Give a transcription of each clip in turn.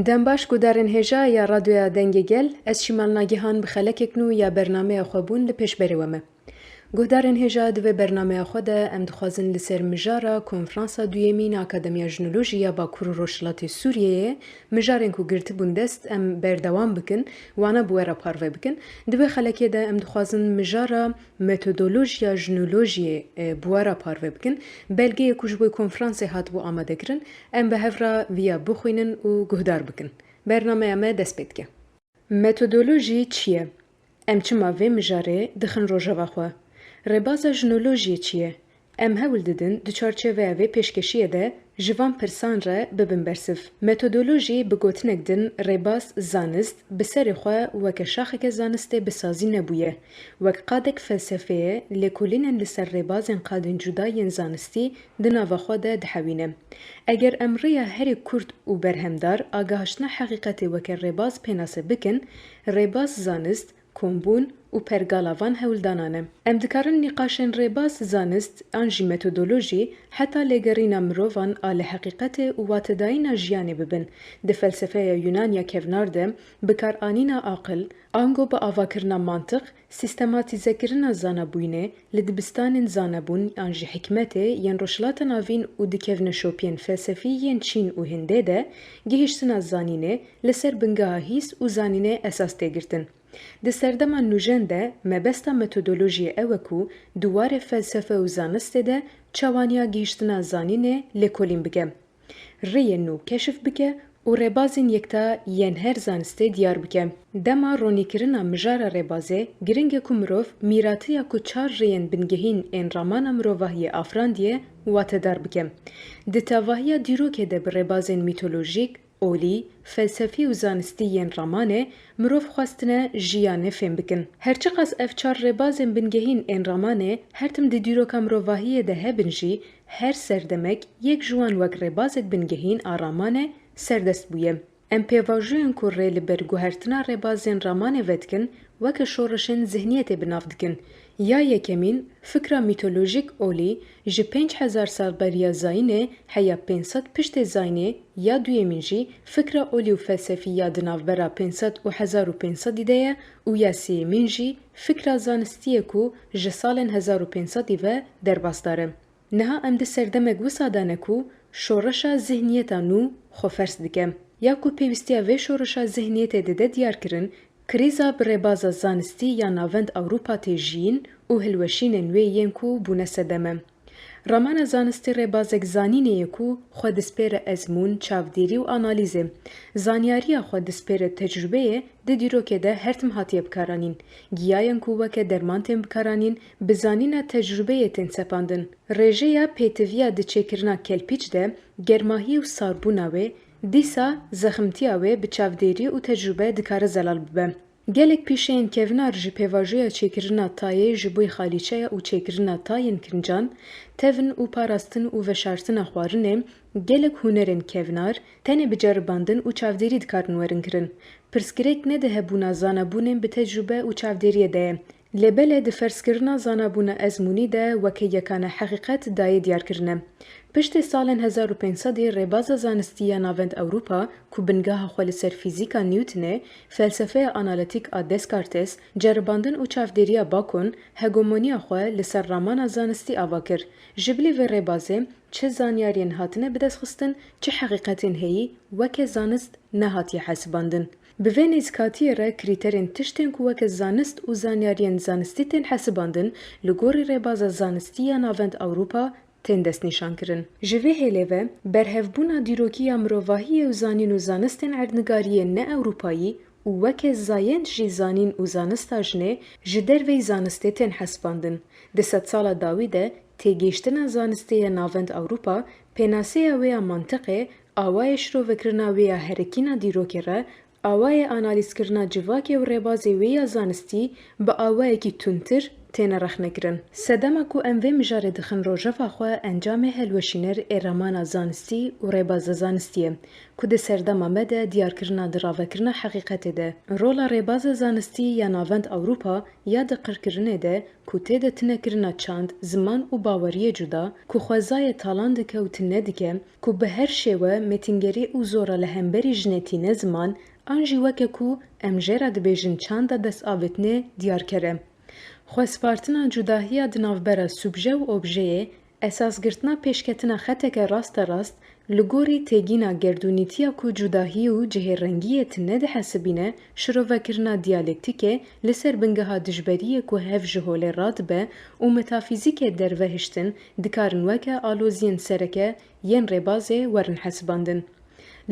دەمباش گودارên hêja ya radyoya dengê gel, ez şîmalnagihan bi xelekek nû ya bernameya xwe bûn li pêşberê we me. Guhdarên hêja di vê bernameya xwe de em dixwazin li ser mijara Konferansa Duyemîn Akademiya Jinolojî ya Bakur û Rojhilatê Sûriyeyê mijarên ku girtibûn dest em berdewam bikin, wana bi we re parve bikin. Di vê xelekê de em dixwazin mijara Metodolojiya Jinolojiyê bi we re parve bikin. Belgeyê ku ji bo konferansê hatibû amadekirin, em bi hev re vîya bixwînin û guhdar bikin. Bernameya me dest pê dike. Metodolojî çi ye? Em çima vê mijarê dixin rojeva xwe. Rêbaza jinolojiyê çi ye? Em hewl didin di çarçoveya vê pêşkêşiyê de ji van pirsan re bibin bersiv. Metodolojî bi gotinek din rêbaz zanist bi serê xwe weke şaxeke zanistê bi sazî nebûye. Wek qadek felsefeyê lêkolînên li ser rêbazên qadên cuda yên zanistî di nava xwe de dihewîne. Eger em rêya herî kurt û berhemdar agahaştina heqîqetê weke rêbaz pênase bikin, rêbaz zanist kombûn û pergala van hewldanan e. Em dikarin nîqaşên rêbaz zanist an jî metodolojî heta lêgerîna mirovan a li heqîqetê û watedayîna jiyanê bibin. Di felsefeya Yunan ya kevnar de bikaranîna aqil, ango bi avakirina mantık, sîstematîzekirina zanabûyînê, li dibistanên zanebûn an jî hikmetê yên rojhilata navîn û dikevne şopiyên felsefî yên Çîn û Hindê de gihîştina zanînê li ser bingeha hîs û zanînê esas tê girtin. Di serdema nûjen de mebesta metodolojiyê ew e ku di warê felsefe û zanistê de çawaniya gihîştina zanînê lêkolîn bike. Rêyên nû keşif bike û rêbazên yekta yên her zanistê diyar bike. Dema ronîkirina mijara rêbazê giring e ku mirov mîratiya ku çar rêyên bingehîn ên ramana mirovahiyê afrandiye watedar bike. Di tevahiya dîrokê de bi rêbazên mîtolojîk, olî, felsefî û zanistî yên ramanê mirov xwastine jiyanê fêm bikin. Herçi qas ev çar rêbazên bingehîn ên ramanê her tim di dîroka mirovahiyê de hebin jî, her serdemek yek ji wan wek rêbazek bingehîn a ramanê serdest bûye. Em pêvajiyên ku rê li ber guhertina rêbazên ramanê vedikin, weke şoreşên zihniyetê bi nav dikin. Ya yekemîn, fikra mîtolojîk olî ji 5000 sal beriya zayînê heya 500 piştê zayînê ya duyemîn jî fikra olî û felsefî ya di navbera 500 û 1500 de ye û ya sêyemîn jî fikra zanistî ye ku ji salên 1500 ve derbasdar e. Niha em di serdemek wisa dane ku şoreşa zihniyeta nû xwe fers dike. Ya ku pêwîstiya vê şoreşa zihniyetê de diyarkirin, krîza bi rêbaza zanistî ya navend Ewropa tê jiyîn û hilweşînên wê yên ku bûne sedeme. Ramana zanistî rêbazek zanînê ye ku xwe dispêre ezmûn, çavdêrî û analîzê. Zanyariya xwe dispêre tecrübeyê di dîrokê de her tim hatiye bikaranîn. Giyayên ku weke derman tên bikaranîn, bi zanîna tecrübeyê tên sepandin. Rêjeya pêtiviya di çêkirina kelpîç de germahî û sarbûna wê dîsa zexmtiya wê bi çavdêrî û tecrübe dikare zelal bibe. Gelek pîşeyên kevnar ji pêvajoya çêkirina tayê ji bo xalîçeya û çêkirina tayên kincan, tevin û parastin û veşartina xwarinê, gelek hunerên kevnar, tenê bi ceribandin û çavdêrî dikarin werin kirin. Pirsgirêk nede hebûna zanabûnên bi tecrübe û çavdêriyê de ye. Lêbelê di ferskirina zanabûna ezmûnî de weke yekane heqîqet dayê diyarkirine. Piştê salên 1500 rêbaza zanistî ya navend Ewropa ku bingeha xwe li ser fîzîka Newtonê, felsefeya analîtîk a Descartes, ceribandin û çavdêriya Bacon, hegemoniya xwe li ser ramana zanistî ava kir. Ji bilî vê rêbazê çi zanyariyên hatine bidestxistin, çi heqîqetên heyî weke zanist nehatiye hesibandin. Bi vê nêzîkatiyê re krîterên tiştên ku weke zanist û zanyariyên zanistî tên hesibandin li gorî rêbaza zanistî ya navend Ewropa tên destnîşankirin. Ji vê hêlê ve berhevbûna dîrokiya mirovahiyê û zanîn û zanistên erdnigariyê ne Ewropayî û weke zayend jî zanîn û zanista jinê ji derveyî zanistê tên hesibandin. Di sedsala dawî de têgêştina zanistê ya navend Ewropa, pênaseya wê ya mantiqê, awayê şirovekirina wê ya herekîna dîrokê re ئاوایە ئانالیزکردنا civakê û rêbazê wê ya zanistî bi awayekî tundtir têne rexnekirin. Sedema ku em vê mijarê dixin rojeva xwe encamê helweşîner ê remana zanistî û rêbaza zanistî ye, ku di serdema me de diyarkirina diravekirina heqîqetê de. Rola rêbaza zanistî ya navend Ewropa ya di qirkirinê de ku tê de tinekirina çand, ziman û baweriyê cuda, ku xwezayê talan dike û tune dike, ku bi her şêwe mêtingerî û zora li hemberî jinê tîne ziman, an jî weke ku em jê re dibêjin çanda destavêtinê diyarker e. Xwespartina cudahiya di navbera subje û objeyê, esasgirtina pêşketina xeteke rasterast, li gorî têgîna gerdûnîtiya ku cudahî û cihêrrengiyê tune dihesibîne, şirovekirina diyalektikê li ser bingeha dijberiyê ku hev ji holê radibe û metafîzîkê dervehiştin, dikarin weke aloziyên sereke yên rêbazê werin hesibandin.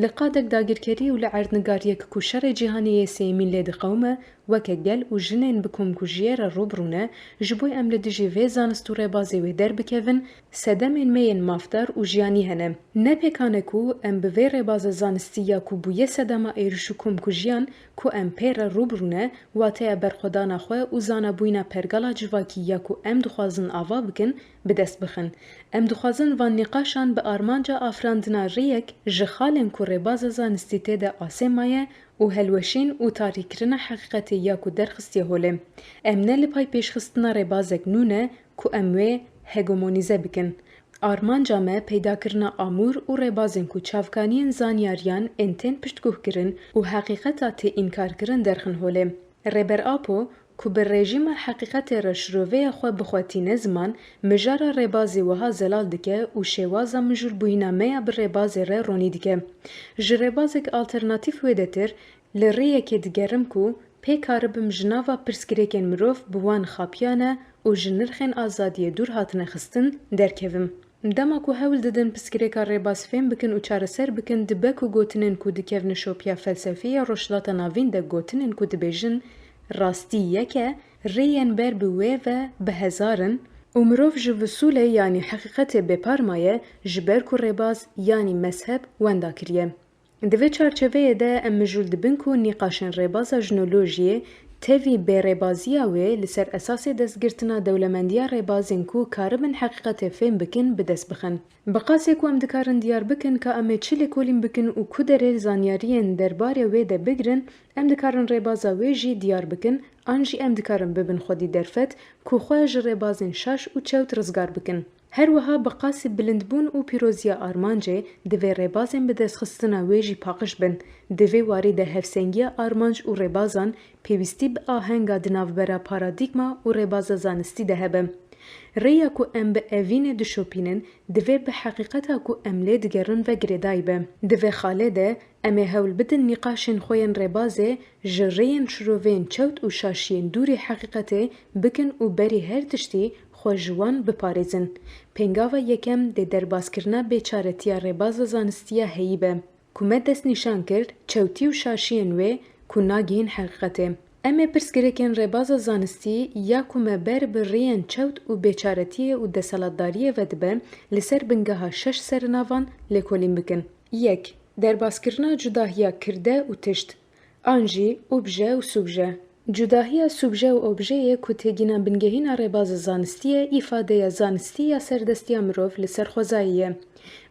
Li qadek dagirkerî û li erdnigariyek ku şerê cîhanê yê sêmîn lê dixewime, weke gel û jinên bi komkujiyê re rûbirûne, ji bo em li dijî vê zanist û rêbazê wê derbikevin, sedemên me yên mafdar û jiyanî hene. Ne pêkane ku em bi vê rêbaza zanistî ya ku bûye sedema êriş û komkujiyan ku em pê re rûbirûne, wateya berxwedana xwe û zanabûyîna pergala civakî ya ku em dixwazin ava bikin, bi dest bixin. Em dixwazin van nîqaşan bi armanca afirandina rêyek ji xalên ku rêbaza zanistî tê de asê maye û helweşîn û tarîkirina heqîqetê ya ku derxistiye holê. Em ne li pay pêşxistina rêbazek nû ne ku em wê hegemonîze bikin. Armanca me peydakirina amûr û rêbazên ku çavkaniyên zanyariyan ên tên piştgûhkirin û heqîqeta tê înkarkirin derxin holê. Rêber Apo ku bi rejîma heqîqetê re şiroveya xwe bixwetîne ziman, mijara rêbazê wiha zelal dike û şêwaza mijûlbûyîna me ya bi rêbazê re ronî dike. Ji rêbazek alternatîv wê de tir, li rêyekê digerim ku pê karibim ji nava pirsgirêkên mirov bi wan xapiyane û ji nirxên azadiyê dûr hatine xistin derkevim. Dema ku hewl didin pirsgirêka rêbaz fêm bikin û çareser bikin, dibe ku gotinên ku dikevin şopiya felsefî ya rojhilata navîn de gotinên ku dibêjin rastî yeke, rêyên ber bi wê ve bi hezarin û mirov ji visûlê yanî heqîqetê bêpar maye, ji ber ku rêbaz yanî mezheb wenda kiriye. Di vê çarçeveyê de em mijûl dibin ku nîqaşên rêbaza jinolojiyê tevî bêrêbaziya wê li ser esasê destgirtina dewlemendiya rêbazên ku karibin heqîqetê fêm bikin bi dest bixin. Bi qasê ku em dikarin diyar bikin ka em ê çi lêkolîn bikin û ku derê zanyariyên derbarê wê de bigirin, em dikarin rêbaza wê jî diyar bikin, an jî em dikarin bibin xwedî derfet ku xwe ji rêbazên şaş û çewt rizgar bikin. Her wiha bi qasî bilindbûn û pîroziya armancê, divê rêbazên bi destxistina wê jî paqij bin. Di vê warî de hevsengiya armanc û rêbazan pêwîstî bi ahenga di navbera paradîgma û rêbaza zanistî de hebe. Rêya ku em bi evînê dişopînin, divê bi heqîqeta ku em lê digerin ve girêdayî be. Di vê xalê de em ê hewl bidin nîqaşên xwe yên rêbazê ji rêyên şiroveyên çewt û şaşiyên dûrê heqîqetê bikin û berî her tiştî xwe ji wan biparêzin. Pêngava yekem dê derbazkirina bêçaretiya rêbaza zanistiya heyî be. Ku me dest nîşan kir, çewtî û şaşiyên wê ku nagihîn heqîqetê. Em ê pirsgirêkên rêbaza zanistî ya ku me ber bi rêyên çewt û bêçaretiyê û desalatdariyê ve dibe, li ser bingeha şeş serinavan lêkolîn bikin. Yek, derbazkirina cudahiya kirde û tişt. An jî obje û subje. Cudahiya subje û objeyê ku têgîna bingehîna rêbaza zanistî ye, îfadeya zanistî ya serdestiya mirov li ser xwezayî ye.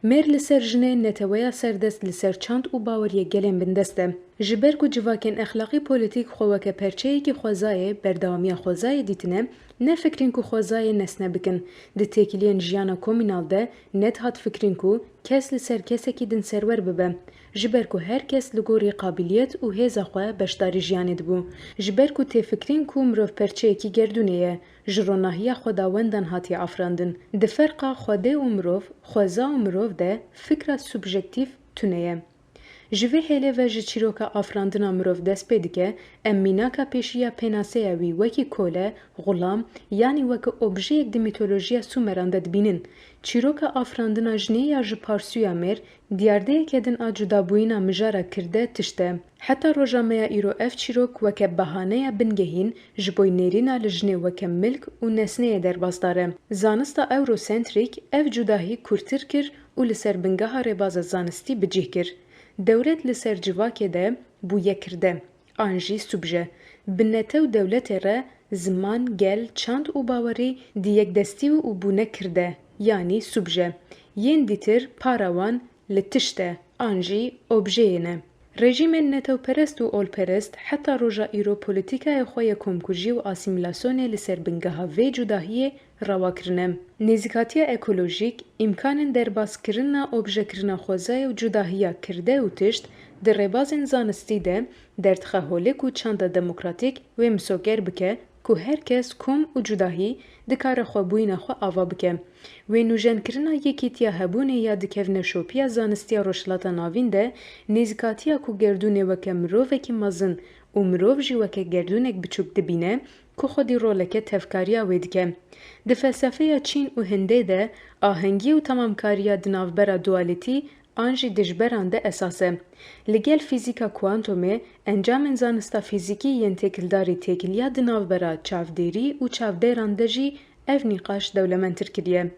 Mêr li ser jinê neteweya serdest li ser çand û baweriyê gelên bindest e. Ji ber ku civakên exlaqî polîtîk xwe weke perçeyekî xwezayê berdewamiya xwezayê dîtine, ne fikrîn ku xwezayê nesne bikin. Di têkiliyên jiyana komînal de net hat fikrîn ku kes li ser kesekî din serwer bibe. Ji ber ku her kes li gorî qabiliyet û hêza xwe beşdarî jiyanê dibû. Ji ber ku têfikrîn ku mirov perçeyekî gerdûnê ye, ji ronahiya xwedawendan hatiye afirandin. Di ferqa xwedê û mirov, xweza û mirov de fikra subjektîv tune ye. Ji vê hêlê ve ji çîroka afirandina mirov dest pê dike, em mînaka pêşiya pênaseya wî wekî kole, xulam yanî weke objeyek di mîtolojiya Sumeran de dibînin. Çîroka afirandina jinê ya ji parsûya mêr, diyardeyekê din a cudabûyîna mijara kirde tişt e. Heta roja me ya îro ev çîrok weke behaneya bingehîn ji bo nêrîna li jinê weke milk û nesneyê derbas dare. Zanista Eurocentrîk ev cudahî kurtir kir û li ser bingeha rêbaza zanistî bicih kir. Dewlet li ser civakê de بو یکرده آنجی سوبژه بنته و دولت را زمان گل چند و باوری دی یک دستی و بونه کرده یعنی سوبژه ین دیتر پاراوان لتشته آنجی اوبژهینه رژیم نتوپرست و اولپرست حتی روژا ایرو پولیتیکای خوی کمکوژی و آسیمیلاسیون لسر بنگاها و جداهی رواکرنه. نزیکاتیا اکولوژیک امکان درباس کرنا اوبژه کرنا خوزای و جداهیا کرده و تشت در ربازن زانستی ده دردخه هولیک و چند دموکراتیک و مسوگر بکه که هر کس کم و جداهی دکار خوابوین خو آوا بکه و نوجن کرنا یکی تیا هبونه یا دکفن شوپیا زانستیا روشلاتا ناوین ده نزیکاتیا کو گردونه وکه مروفه که مزن و مروف جی وکه گردونک بچوک دبینه که خودی رولکه تفکاریا ویدکه. ده فلسفه چین و هنده ده آهنگی و تمامکاریا دناوبرا دوالیتی آنجی دجبران ده اساسه. لگل فیزیکا کوانتومه انجام زانستا فیزیکی ین تکلداری تکلیا دناوبرا چافدیری و چافدیران ده جی اف نقاش دولمنتر کریه.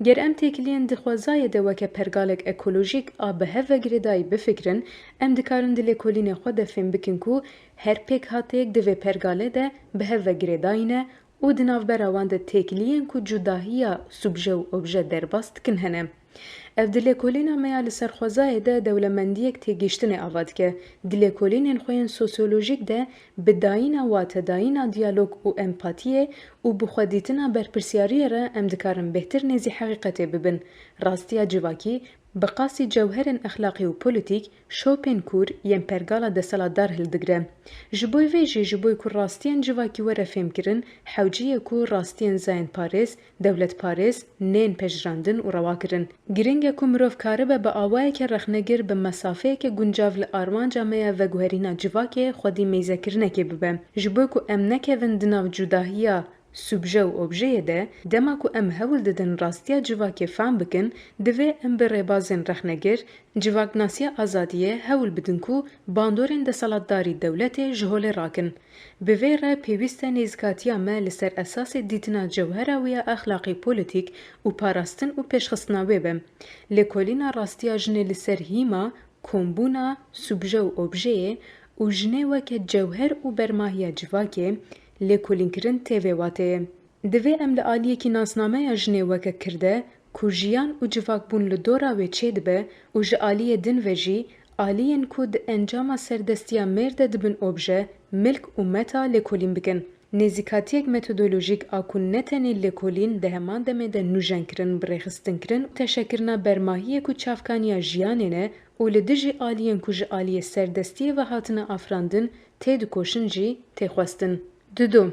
گر ام تکلین دخوازای ده وکه پرگالک اکولوژیک آبه هفه گریدای بفکرن ام دکارن دل اکولین خود فهم بکن کو هر پیک هاتیک دوی پرگاله ده به هفه گریداینه و دناوبرا وان ده تکلین کو جداهیا سوبژه و اوبژه درباست کن هنه. اف دلکولین میال سرخوزای ده دولمندیک تیگیشتن آواد که دلکولین خوین سوسیولوژیک ده بداینا و تداینا دیالوگ و امپاتیه و بخودیتنا برپرسیاری را امدکارن بهتر نزی حقیقته ببن راستیا جواکی بقاسی جوهر اخلاقی و پولیتیک شوپن کور یم پرگالا دسالتدار هلدگره. جبوی ویجی جبوی کور راستین جواکی وره فهم کرن حوجیه کور راستین زین پاریس، دولت پاریس، نین پجراندن و روا کرن. گرینگه کو مروف کاره به آوائه که رخنگر به مسافه که گنجاو لارمان جامعه و گوهرینا جواکی خودی میزه کرنه که ببه. جبوی کو امنکه وندناو جداهیا سوبژه و اوبژه ده دما کو ام هول ددن راستیا جواکی فهم بکن دوی ام بر ربازن رخنگر جواکناسیا آزادیه هول بدن کو باندورن دسالتداری دولت جهول راکن. به وی را پیوست نزکاتیا ما لسر اساس دیتنا جوهره ویا اخلاقی پولیتیک و پاراستن و پیشخستناوی بم. لکولینا راستیا جنه لسر هیما کمبونا سوبژه و اوبژه و جنه وکه جوهر و برماهی جواکی لیکولین کرن تیوی واته. دوی ام لعالیه کی ناسنامه یا جنه وکه کرده کو جیان و جواک بون لدورا و چید به و جعالیه دن وجی آلیین کو د انجام سردستیا مرده دبن اوبژه ملک و متا لیکولین بکن. نزیکاتیک متودولوژیک آکون نتنی لیکولین دهمان دمه ده نوجن کرن برخستن کرن و تشکرنا برماهیه کو چافکانیا جیانینه و لدجی آلیین کو جعالیه سردستیه و هاتنا افراندن تید کوشن جی تخواستن. دو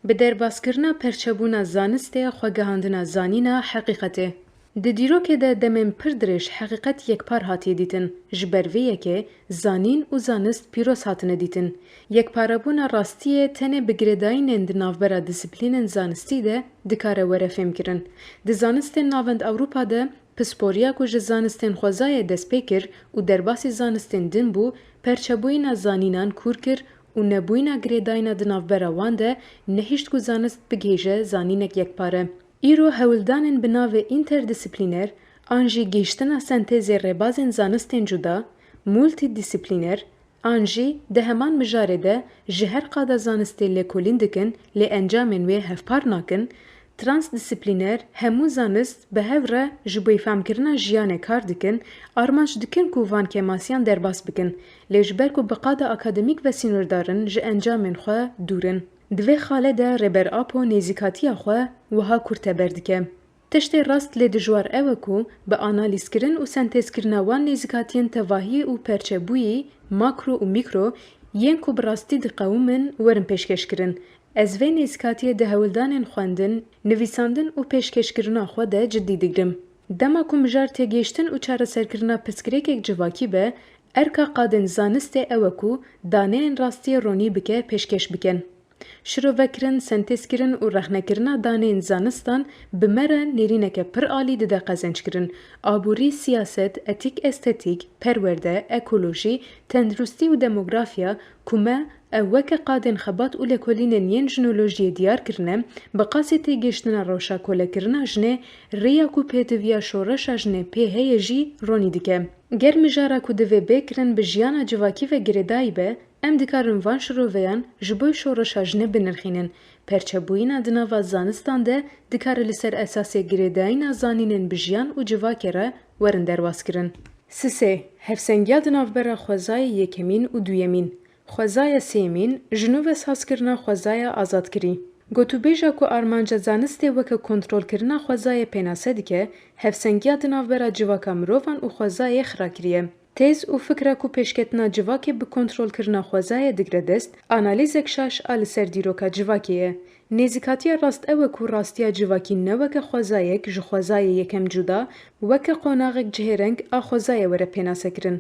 به درباسکرنا پرچبونا زانسته خوگهاندنا زانینا حقیقته. د دیروکه ده دمن پردرش حقیقت یک پار هاتی دیتن جبرویه که زانین و زانست پیروز هاتنه دیتن. یک پارابونا راستیه تنه بگرداین اند نافبرا دیسپلین زانستی ده دکاره وره فهم کرن. ده زانستین ناوند اوروپا ده پسپوریا کو زانستین خوزای دسپیکر و درباسی زانستین دن بو پرچبوینا زانینان کور کر و نبوینا گریداینا دنافبرا وانده نهیشت کو زانست بگیجه زانینک یک پاره. ایرو هولدانن بناو اینتردیسیپلینر آنجی گیشتنا سنتز ربازن زانستین جدا مولتی دیسیپلینر آنجی ده همان مجاره ده جهر قادا زانستی لیکولین دکن لی انجامن وی هفپار ناکن ترانس دیسیپلینر همو زانست به هفره جبوی فهم کرنا جیانه کار دکن آرمانش دکن کو وان کماسیان درباس بکن لی جبر کو بقادا اکادمیک و سینوردارن جه انجامن خواه دورن. دوی خاله ده ربر آپو نیزیکاتیا خواه وها کرته بردکه. تشت راست لی دجوار اوه کو به آنالیز کرن و سنتز کرن وان نیزیکاتین تواهی و پرچه بویی ماکرو و میکرو ین کو براستی ده قومن ورن پیشکش کرن. از وی نیزیکاتی ده هولدانن خواندن، نویساندن و پیشکش کرنا خواه ده جدی دگرم. دما کو مجار تگیشتن و چاره سر کرنا پسکریک یک جواکی به ارکا قادن زانست اوه کو دانه راستی رونی بکه پیشکش بکن. شروع وکرن سنتز کرن و رخنه کرنا دانه زانستان بمره نیرینک پر آلی ده قزنج کرن. آبوری سیاست، اتیک استتیک، پرورده، اکولوژی، تندرستی و دموگرافیا کمه وەکە قادên xebat û lêkolînên yên jinolojiyê diyar kirine, bi qasê têgihiştina rewşa kolekirina jinê, rêya ku pêdiviya şoreşa jinê pê heye jî ronî dike. Ger mijara ku divê bêkirin bi jiyana civakî ve girêdayî be, em dikarin van şiroveyan ji bo şoreşa jinê binirxînin. Perçebûyîna di nava zanistan de dikare li ser esasê girêdayîna zanînên bi jiyan û civakê re werin derbaskirin. Sisê, hevsengiya di navbera xwezayê yekemîn û duyemîn. Xwezaya sêmîn, ji nû ve sazkirina xwezaya azadkirî. Gotûbêja ku armanca zanistê weke kontrolkirina xwezayê pênase dike, hevsengiya di navbera civaka mirovan û xwezayê xira kiriye. Têz û fikra ku pêşketina civakê bi kontrolkirina xwezayê digre dest, analîzek şaş a li ser dîroka civakê ye. Nêzîkatiya rast ew e ku rastiya civakî ne weke xwezayek ji xwezayê yekem cuda, weke qonaxek cihêreng a xwezayê were pênasekirin.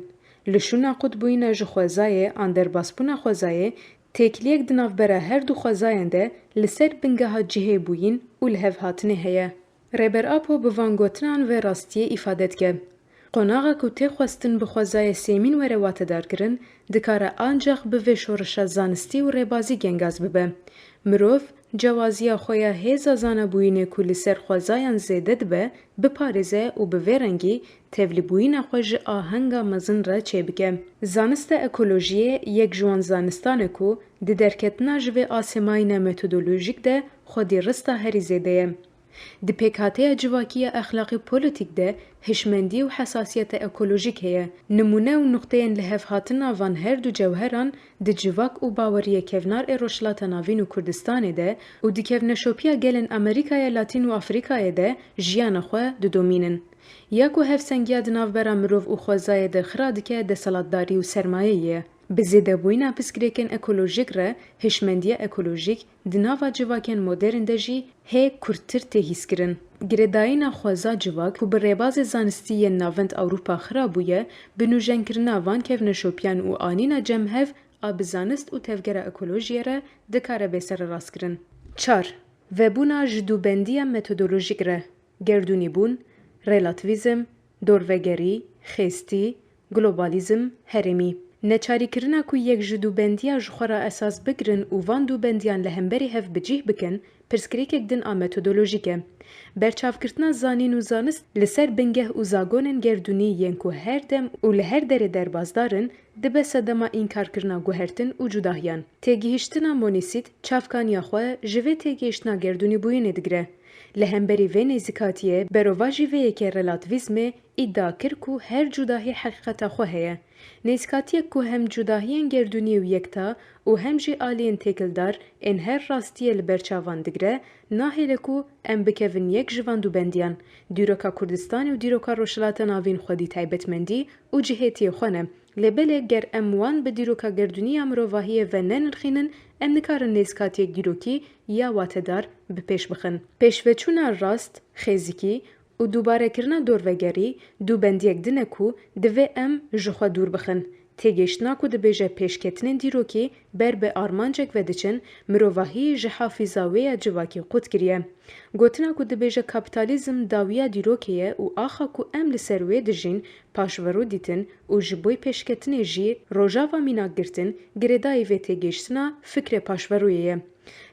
Li şûna qutbûyîna ji xwezayê an derbasbûna xwezayê, têkiliyek di navbera her du xwezayên de li ser bingeha cihêbûyîn û li hev hatinê heye. Rêberapo bi vangotinan ve rastiyê îfade dike. Qonaxa ku tê xwestin bi xwezayê sêmîn were watedarkirin, dikare ancaq bi vê şoreşa zanistî û rêbazî gengaz bibe. Mirov, cewaziya xwe ya hêza zanebûyînê ku li ser xwezayan zêde dibe, biparêze û bi vê rengî tevlîbûyîna xwe ji ahenga mezin re çêbike. Zanista ekolojiyê yek ji wan zanistanan e ku di derketina ji vê asêmayîna metodolojîk de xwedî rista herî zêde ye. Di pêkhateya civakiya exlaqî polîtîk de hişmendî û hesasiyeta ekolojîk heye. Nimûne û nuqteyên li hev hatina van her du cewheran di civak û baweriyê kevnar ê Rojhilata Navîn û Kurdistanê de û di kevneşopiya gelên Amerîkaya Latîn û Afrikayê de jiyana xwe didomînin. Ya ku hevsengiya di navbera mirov û xwezayê de xira dike deselatdarî û sermayeyê ye. Bi zêdebûyîna piskirêkên ekolojîk re, hişmendiya ekolojîk di nava civakên modern de jî hê kurttir tê hîskirin. Girêdayîna xweza civak ku bi rêbazê zanistî yên navend Ewropa xira bûye, bi nûjenkirina van kevneşopiyan û anîna cemhev a bi zanist û tevgera ekolojiyê re dikare bêsererastkirin. 4. Vebûna ji dûbendiya metodolojîk re, gerdûnîbûn, relativîzm, dorvegerî, xêstî, globalizm, herêmî. Neçarîkirina ku yek ji dûbendiya ji xwe re esas bigirin û van dûbendiyan li hemberî hev bicih bikin, pirsgirêkek din a metodolojîk e. Berçavkirtina zanîn û zanist li ser bingeh û zagonên gerdûnî yên ku her dem û li her derê derbazdarin, dibe sedema înkarkirina guhertin û cudahiyan. Têgihiştina monîsît, çavkaniya xwe ji vê têgihiştina gerdûnîbûyînê digire. Li hemberî vê nêzîkatiyê, berova jî vê yekê relativîzmê îddia kir ku her cudahî heqîqeta xwe heye. Nêzîkatiyek ku hem cudahiyên gerdûnî û yekta û hem jî aliyên têkildar ên her rastiyê li ber çavan digire, nahêle ku em bikevin yek ji van dûbendiyan. Dîroka Kurdistanê û dîroka Rojhilata Navîn xwedî taybetmendî û cihêtiyê xwe ne. Lêbelê ger em wan bi dîroka gerdûniya mirovahiyê ve nenirxînin, em nikarin nêzîkatiyek dîrokî ya watedar bi pêş bixin. Pêşveçûna rast, xêzikî û dûbarekirina dorvegerî dûbendiyek din e ku divê em ji xwe dûr bixin. Têgihiştina ku dibêje pêşketinên dîrokî ber bi armancek vediçin, mirovahî ji hafîza wê ya civakî qut kiriye. Gotina ku dibêje kapîtalîzm dawiya dîrokê ye û axa ku em li ser wê dijîn, paşverû dîtin û ji bo pêşketinê jî rojava mînakgirtin, girêdayî vê têgihiştina fikrê paşverûyê ye.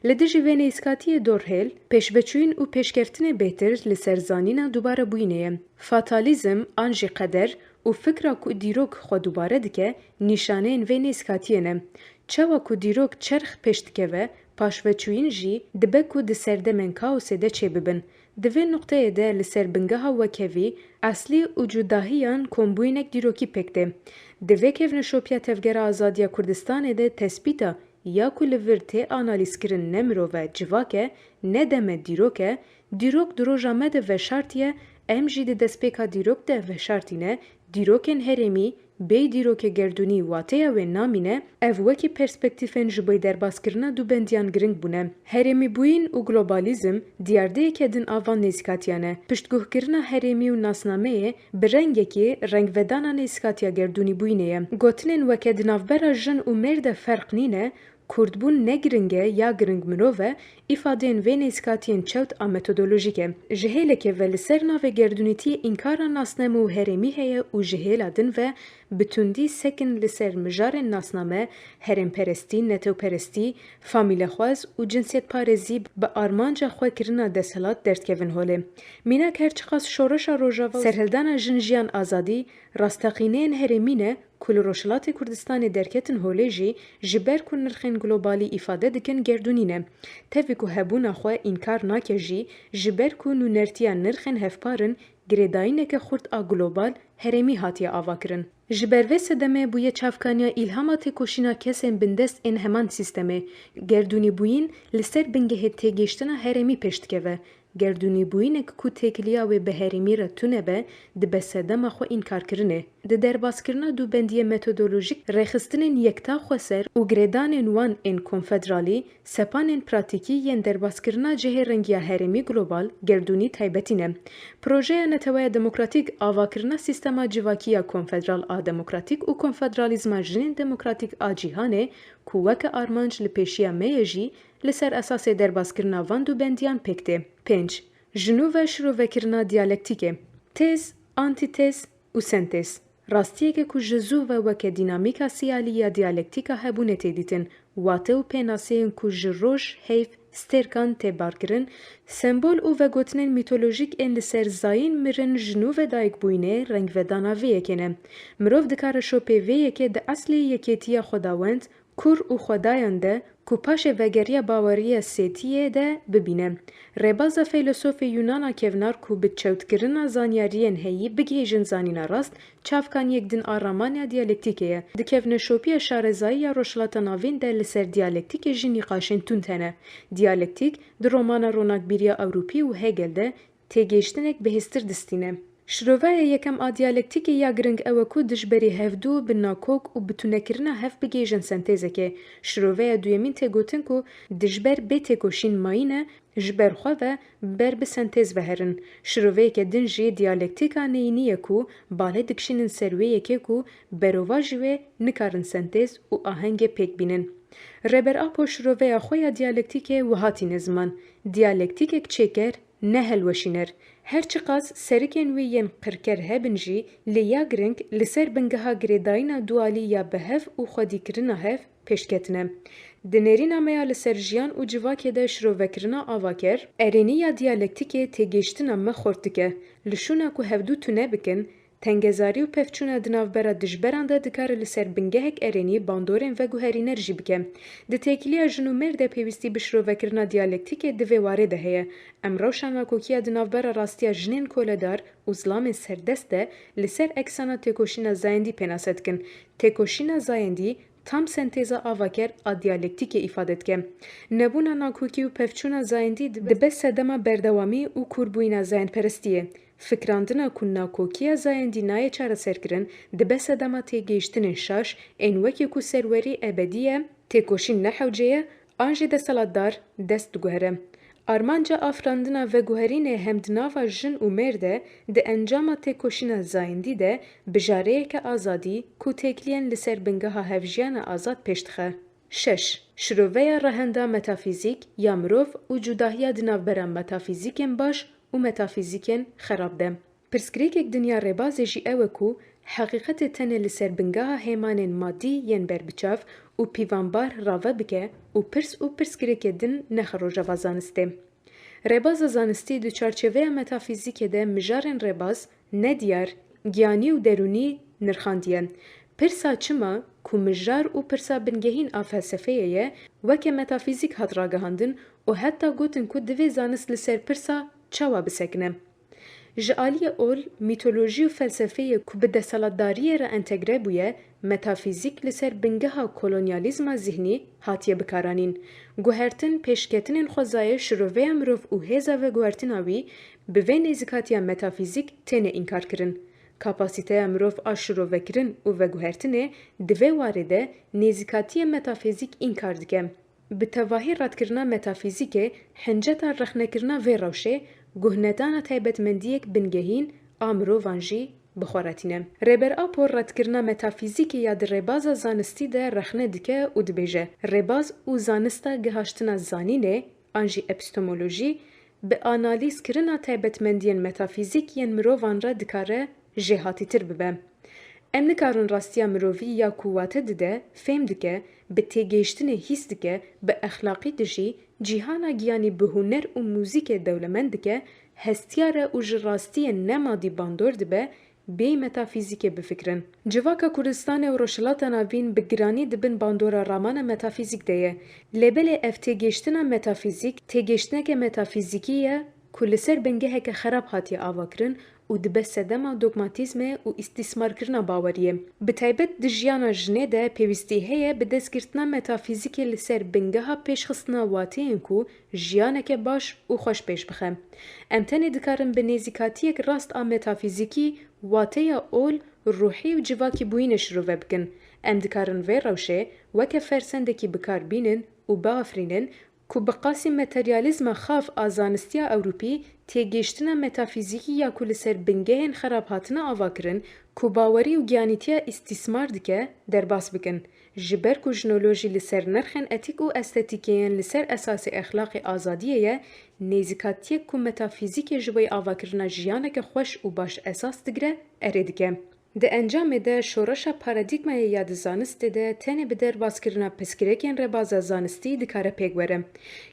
Li dijî vê nêzîkatiyê dorhêl, pêşveçûyîn û pêşketinê bêhtir li ser zanîna dubarebûyînê ye. Fatalîzm an jî qeder û fikra ku dîrok xwe dubare dike, nîşaneyên vê nêzîkatiyê ne. Çawa ku dîrok çerx pêş dikeve, paşveçûyîn jî dibe ku di serdemên kaosê de çêbibin. Di vê noqteyê de li ser bingeha wekevî, eslî û cudahiyan kombûyînek dîrokî pêk tê. Di vê kevneşopiya tevgera azadiya Kurdistanê de tespîta ya ku li vir tê analîzkirin ne mirov e civak e, ne deme dîrok e, dîrok di roja me de veşartiye, em jî di destpêka dîrok de veşartîne, dîrokên herêmî, bê dîrokê gerdûnî wateya wê namîne, ev wekî perspektîfên ji bo derbazkirina dûbendiyan giring bûne. Herêmîbûyîn û globalizm diyardeyeke din a van nêzîkatiyan e. Piştguhkirina herêmî û nasnameyê bi rengekî rengvedana nêzîkatiya gerdûnîbûyînê ye. Gotinên weke di navbera jin û mêr de ferq nîne کردبوون نگرنگه یا گرنگ منوه ifadeyên vê nêzîkatiyên çewt a metodolojîk e. Ji hêlekê ve li ser navê gerdûnîtiyê înkara nasname û herêmî heye û ji hêla din ve bi tundî sekin li ser mijarên nasname, herêmperestî, netewperestî, famîlexwaz û cinsiyetparêzî bi armanca xwe kirina deshilat derdkevin holê. Mînak her çiqas şoreşa rojava serhildana jin jiyan azadî, rastexîneyên herêmî ne ku li Rojhilatê Kurdistanê derketin holê jî ji ber ku nirxên globalî îfade dikin gerdûnî ne. Tevî ku hebûna xwe înkar nake jî ji ber ku nûnertiya nirxên hevparin girêdayîneke xurt a global herêmî hatiye avakirin. Ji ber vê sedemê bûye çavkaniya îlhama têkoşîna kesên bindest ên heman sîstemê. Gerdûnîbûyîn li ser bingehê têgêştina herêmî pêş dikeve. Gerdûnîbûyînek ku têkiliya wê bi herêmî re tune be, dibe sedema xwe înkarkirinê. Di derbaskirina dûbendiyê metodolojîk rêxistinên yekta xwe ser û girêdanên wan ên konfederalî, sepanên pratîkî yên derbaskirina cihê rengiya herêmî global, gerdûnî taybetî ne. Projeya Netewaya Demokratîk avakirina sîstema civakiya konfederal a demokratîk û konfederalîzma jinên demokratîk a cîhanê ku weke armanc li pêşiya me ye jî li ser esasê derbaskirina van dûbendiyan pêk tê. 5. Ji nû ve şirovekirina diyalektîkê. Tez, antîtez û sentez. Rastiyeke ku ji zû ve weke dînamîka siyalî ya diyalektîka hebûnê tê dîtin, wate û pênaseyên ku ji roj, heyv, stêrkan tê barkirin, sembol û vegotinên mîtolojîk ên li ser zayîn mirin ji nû ve dayikbûyînê rengvedana vê yekê ne. Mirov dikare şopê vê yekê di eslê yekêtiya Xwedawend, kur û xwedayan de ku paşê vegeriya baweriya sêtiyê de bibîne. Rêbaza feylosofê Yûnana kevnar ku bi çewtkirina zanyariyên heyî bigihêjin zanîna rast, çavkaniyek din a ramaniya diyalektîkê ye. Dikevne şopiya şarezayî ya rojhilata navîn de li ser diyalektîkê jî nîqaşên tund hene. Diyalektik di romana ronakbîriya Ewropî û Hegel de têgêştinek bihêztir distîne. Şiroveya yekem a diyalektikê ya giring ew e ku dijberî hevdû bi nakok û bi tunekirina hev bigêjin sentêzekê. Şiroveya duyemîn tê gotin ku dijber bê têkoşîn mayîne, ji ber xwe ve ber bi sentêz veherin. Şiroveyeke din jî diyalektika neyînî ye ku balê dikişînin ser wê yekê ku berova ji wê nikarin sentêz û ahengê pêk bînin. Reberapo şiroveya xwe ya diyalektikê wiha tîne ziman. Diyalektikek çêker, ne helweşîner. Her çiqas serikên wî yên qirker hebin jî lê ya giring li ser bingeha girêdayîna dualî ya bihev û xwedîkirina hev pêşketine. Di nêrîna me ya li ser jiyan û civakê de şirovekirina avaker, erênî ya diyalektikê têgêştina me xort dike. Li şûna ku hevdû tune bikin, tengezarî û pevçûna di navbera dijberan de dikare li ser bingehek erênî bandorên veguherîner jî bike. Di têkiliya jin û mêr de pêwîstî bi şirovekirina diyalektikê di vê warê de heye. Em rewşa nakokiya di navbera rastiya jinên koledar û zilamên serdest de li ser eksana têkoşîna zayendî pênase dikin. Têkoşîna zayendî tam sentêza avaker a diyalektikê îfade dike. Nebûna nakokî û pevçûna zayendî dibe sedema berdewamî û kûrbûyîna zayendperestiyê. Fikrandina ku nakokiya zayendî nayê çareserkirin, dibe sedema têgêiştinên şaş, ên wekî ku serwerî ebedî ye, têkoşîn nehewce ye, an jî deselatdar dest diguhere. Armanca afirandina veguherînê hem di nava jin û mêr de, di encama têkoşîna zayendî de, bijareyeke azadî ku têkiliyên li ser bingeha hevjiyana azad pêş dixe. 6. Şiroveya rehenda metafîzik ya mirov û cudahiya di navbera metafîzîkên baş û metafîzîkên xerab de. Pirsgirêkek dinya rêbazê jî ew e ku heqîqetê tenê li ser bingeha hêmanên maddî yên berbiçav û pîvanbar rave bike û pirs û pirsgirêkê din nexe rojava zanistê. Rêbaza zanistî di çarçeveya metafîzîkê de mijarên rêbaz, nediyar, giyanî û derûnî nirxandiye. Pirsa çima ku mijar û pirsa bingehîn a felsefeyê ye, weke metafîzik hat ragihandin û heta gotin ku divê zanist li ser pirsa çawa bisekine. Ji aliyê ol, mîtolojî û felsefeyê ku bi deselatdariyê re entegre bûye, metafîzik li ser bingeha kolonyalîzma zihnî hatiye bikaranîn. Guhertin pêşketinên xwezayê şiroveya mirov û hêza veguhertina wî bi vê nêzîkatiya metafîzik têne înkar kirin. Kapasiteya mirov a şirovekirin û veguhertinê di vê warê de nêzîkatiya metafîzik înkar dike. Bi tevahî radkirina metafîzîkê, hinceta rexnekirina vê rewşê, guhnedana taybetmendiyek bingehîn a mirovan jî بخورتینه. ریبر آپو ردکرنا متافیزیکی یا در رباز زانستی ده رخنه دکه و دبیجه. رباز و زانستا گهاشتنا زانینه آنجی اپیستمولوژی به آنالیز کرنا تایبەتمەندیên metafîzîkiyên mirovan re dikare jêhatîtir bibe. Em nikarin rastiya mirovî ya ku wate dide, fêm dike, bi têgehiştinê hîs dike, bi exlaqî dijî, cîhana giyanî bi huner û mûzîkê dewlemend dike, hestiya re û ji rastiyên nemadî bandor dibe, bê metafîzîkê bifikirin. Civaka Kurdistanê û Rojhilata Navîn bi giranî dibin bandora ramana metafîzîk de ye. Lêbelê ev têgehiştina metafîzîk, têgehiştineke metafîzîkî ye ku li ser bingeheke xerab hatiye avakirin û dibe sedema dogmatîzmê û îstîsmarkirina baweriyê. Bi taybet di jiyana jinê de pêwîstî heye bi destgirtina metafîzîkê li ser bingeha pêşxistina wateyên ku jiyaneke baş û xweş pêş bixe. Em tenê dikarin bi nêzîkatiyek rast a metafîzîkî wateya ol, ruhî û civakî bûyînê şirove bikin. Em dikarin vê rewşê weke fersendekî bikar bînin û biafrînin ku bi qasî materyalîzma xaf a zanistiya Ewropî têgehiştina metafîzîkî ya ku li ser bingehên xerab hatine avakirin ku bawerî û giyanîtiya îstîsmar dike derbas bikin. Ji ber ku jinolojî li ser nirxên etîk û estetîkiyên li ser esasê exlaqê azadiyê ye, nêzîkatiyek ku metafîzîkê ji bo avakirina jiyaneke xweş û baş esas digire, erê dike. Di encamê de şoreşa paradigmayê ya di zanistê de tenê bi derbaskirina piskirekên rebaza zanistî dikare pêk were.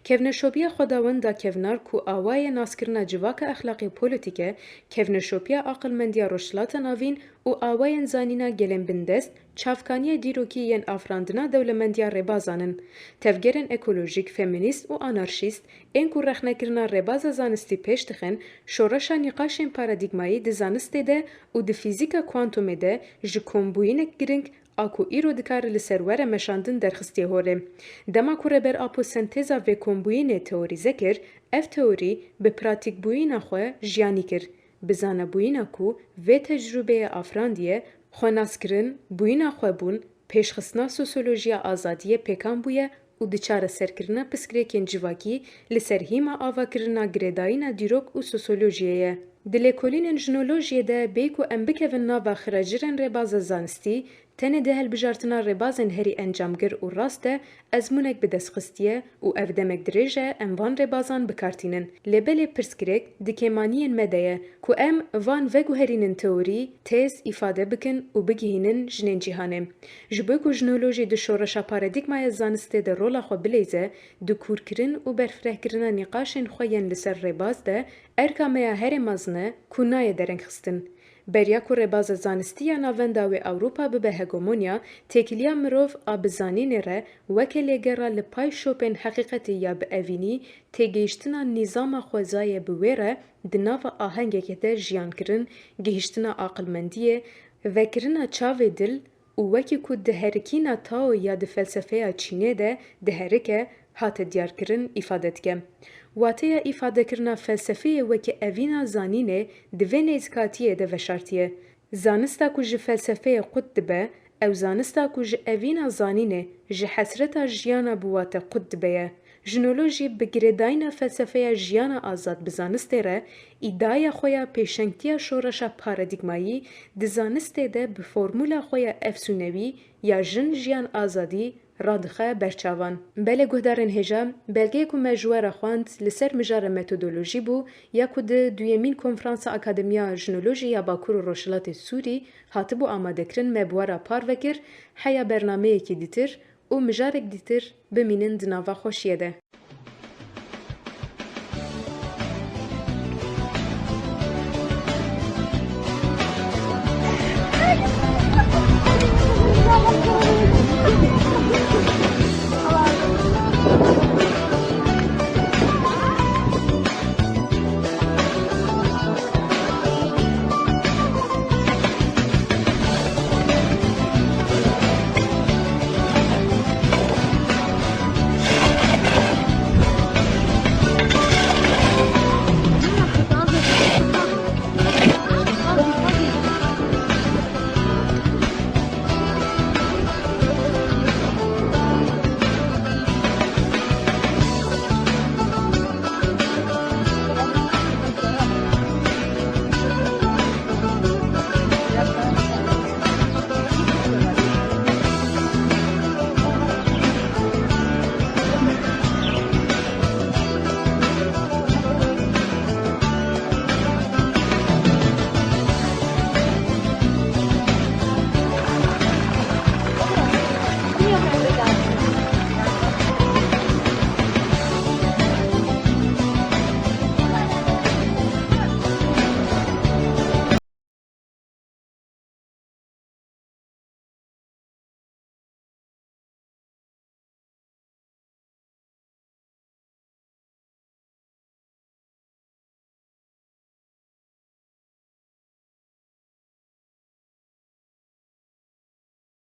Kevneşopiya xwedawenda kevnar ku awayê naskirina civaka exlaqî polîtîk e, kevneşopiya aqilmendiya Rojhilata Navîn û awayên zanîna gelên bindest, çavkaniya dîrokî yên afirandina dewlemendiya rebazan in. Tevgerên ekolojîk, feminîst û anarşîst, ên ku rexnekirina rebaza zanistî pêş dixin, şoreşa nîqaşên paradigmayî di zanistê de û di fîzîka kuantumê de ji kombûyînek giring a ku îro dikare li ser were meşandin derxistiye holê. Dema ku reber aposentêza vê kombûyînê teorîze kir, ev teorî bi pratîkbûyîna xwe jiyanî kir. Bi zanebûyîna ku vê tecrübeyê afirandiye, xwenaskirin, bûyîna xwebûn, pêşxistina sosyolojiya azadiyê pêkan bûye û di çareserkirina piskirekên civakî li ser hîma avakirina girêdayîna dîrok û sosyolojiyê ye. Di lêkolînên jinolojiyê de bê ku em bikevin nava xiracirên rebaza zanistî, tenê di helbijartina rebazên herî encamgir û rast de ezmûnek bi destxistiye û ev demek dirêj e em van rebazan bikartînin. Lêbelê pirsgirêk di kêmaniyên me de ye ku em van veguherînin teorî, têz îfade bikin û bigihînin jinên cîhanê. Ji bo ku jinolojî di şoreşa paradigmaya zanistê de rola xwe bilêze, di kûrkirin û berfirehkirina nîqaşên xwe yên li ser rebaz de erka me ya herê mezin e ku nayê derengxistin. Beriya ku rebaza zanistî ya navenda wê Ewropa bibe hegemonya, têkiliya mirov a bi zanînê re weke lêgera li pay şopên heqîqetê ya bi evînî, têgehiştina nîzama xwezayê bi wê re di nava ahengekê de jiyankirin, gihîştina aqilmendiyê, vekirina çavê dil û wekî ku di herikîna Tao ya di felsefeya Çînê de diherike, hate diyarkirin îfade dike. Wateya îfadekirina felsefeyê wekî evîna zanînê di vê nêzîkatiyê de veşartiye. Zanista ku ji felsefeyê qut dibe, ew zanista ku ji evîna zanînê ji hesreta jiyana bi wate qut dibe ye. Jinolojî bi girêdayîna felsefeya jiyana azad bi zanistê re, îddiaya xwe ya pêşengtiya şoreşa paradigmayî di zanistê de bi formûla xwe ya efsûnewî ya jin jiyan azadî radixe berçavan. Belê guhdarên hêja, belgeyek ku me ji we re xwand li ser mijara metodolojî bû ya ku di duyemîn konferansa Akademiya Jinolojî ya Bakur û Rojhilatê Sûrî hatibû amadekirin me bi we re par vekir, heya bernameyekî dîtir û mijarek dîtir bimînin di nava xweşiyê de.